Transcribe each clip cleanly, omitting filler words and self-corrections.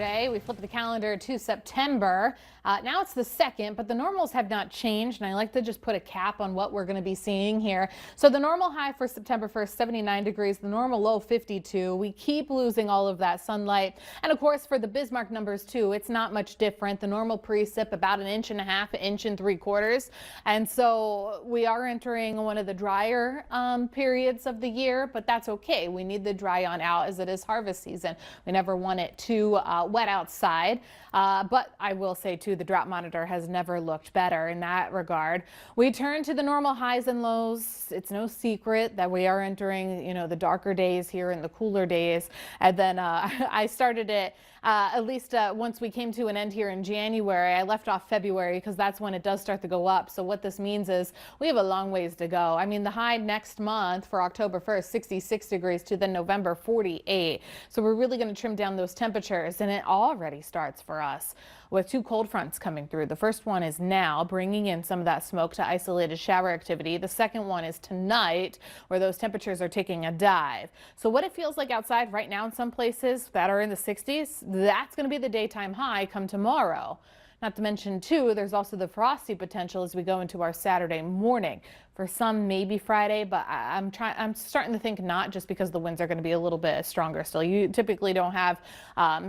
We flip the calendar to September. Now it's the 2nd, but the normals have not changed, and I like to just put a cap on what we're going to be seeing here. So the normal high for September 1st, 79 degrees, the normal low 52. We keep losing all of that sunlight. And of course, for the Bismarck numbers too, it's not much different. The normal precip about 1.5 inches, 1.75 inches. And so we are entering one of the drier periods of the year, but that's okay. We need the dry on out as it is harvest season. We never want it too wet outside, but I will say too, the drought monitor has never looked better in that regard. We turn to the normal highs and lows. It's no secret that we are entering, the darker days here and the cooler days. And then I started it at least once we came to an end here in January. I left off February because that's when it does start to go up. So what this means is we have a long ways to go. I mean, the high next month for October 1st, 66 degrees to then November 48. So we're really going to trim down those temperatures, and it already starts for us with 2 cold fronts coming through. The first one is now bringing in some of that smoke to isolated shower activity. The second one is tonight, where those temperatures are taking a dive. So what it feels like outside right now in some places that are in the 60s, that's going to be the daytime high come tomorrow. Not to mention too, there's also the frosty potential as we go into our Saturday morning. For some, maybe Friday, but I'm starting to think not, just because the winds are going to be a little bit stronger still. You typically don't have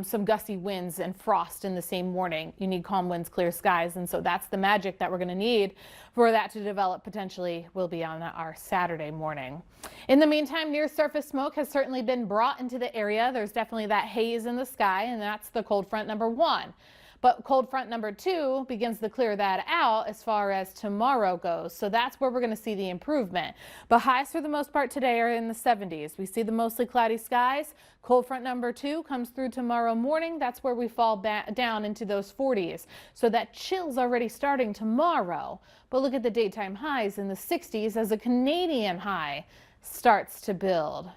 some gusty winds and frost in the same morning. You need calm winds, clear skies, and so that's the magic that we're going to need for that to develop potentially will be on our Saturday morning. In the meantime, near surface smoke has certainly been brought into the area. There's definitely that haze in the sky, and that's the cold front number 1. But cold front number 2 begins to clear that out as far as tomorrow goes. So that's where we're going to see the improvement. But highs for the most part today are in the 70s. We see the mostly cloudy skies. Cold front number 2 comes through tomorrow morning. That's where we fall back down into those 40s. So that chill's already starting tomorrow. But look at the daytime highs in the 60s as a Canadian high starts to build.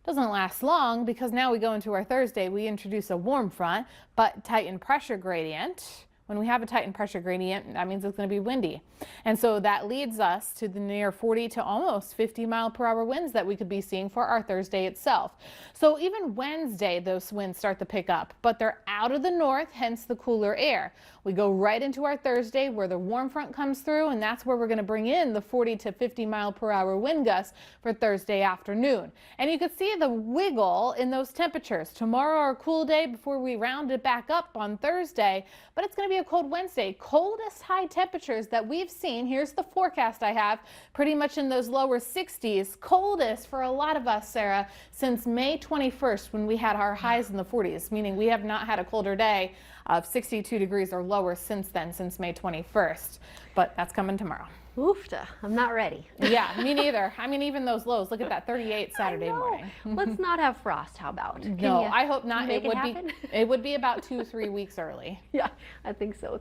Doesn't last long, because now we go into our Thursday, we introduce a warm front, but tightened pressure gradient. When we have a tightened pressure gradient, that means it's going to be windy. And so that leads us to the near 40 to almost 50 mile-per-hour winds that we could be seeing for our Thursday itself. So even Wednesday, those winds start to pick up, but they're out of the north, hence the cooler air. We go right into our Thursday where the warm front comes through, and that's where we're going to bring in the 40 to 50 mile-per-hour wind gusts for Thursday afternoon. And you can see the wiggle in those temperatures. Tomorrow, our cool day before we round it back up on Thursday, but it's going to be a cold Wednesday. Coldest high temperatures that we've seen. Here's the forecast I have, pretty much in those lower 60s. Coldest for a lot of us, Sarah, since May 21st, when we had our highs in the 40s, meaning we have not had a colder day of 62 degrees or lower since then, since May 21st. But that's coming tomorrow. Oofta, I'm not ready. Yeah, me neither. I mean, even those lows. Look at that 38 Saturday morning. Let's not have frost. How about? No, I hope not. It would be about 2-3 weeks early. Yeah, I think so.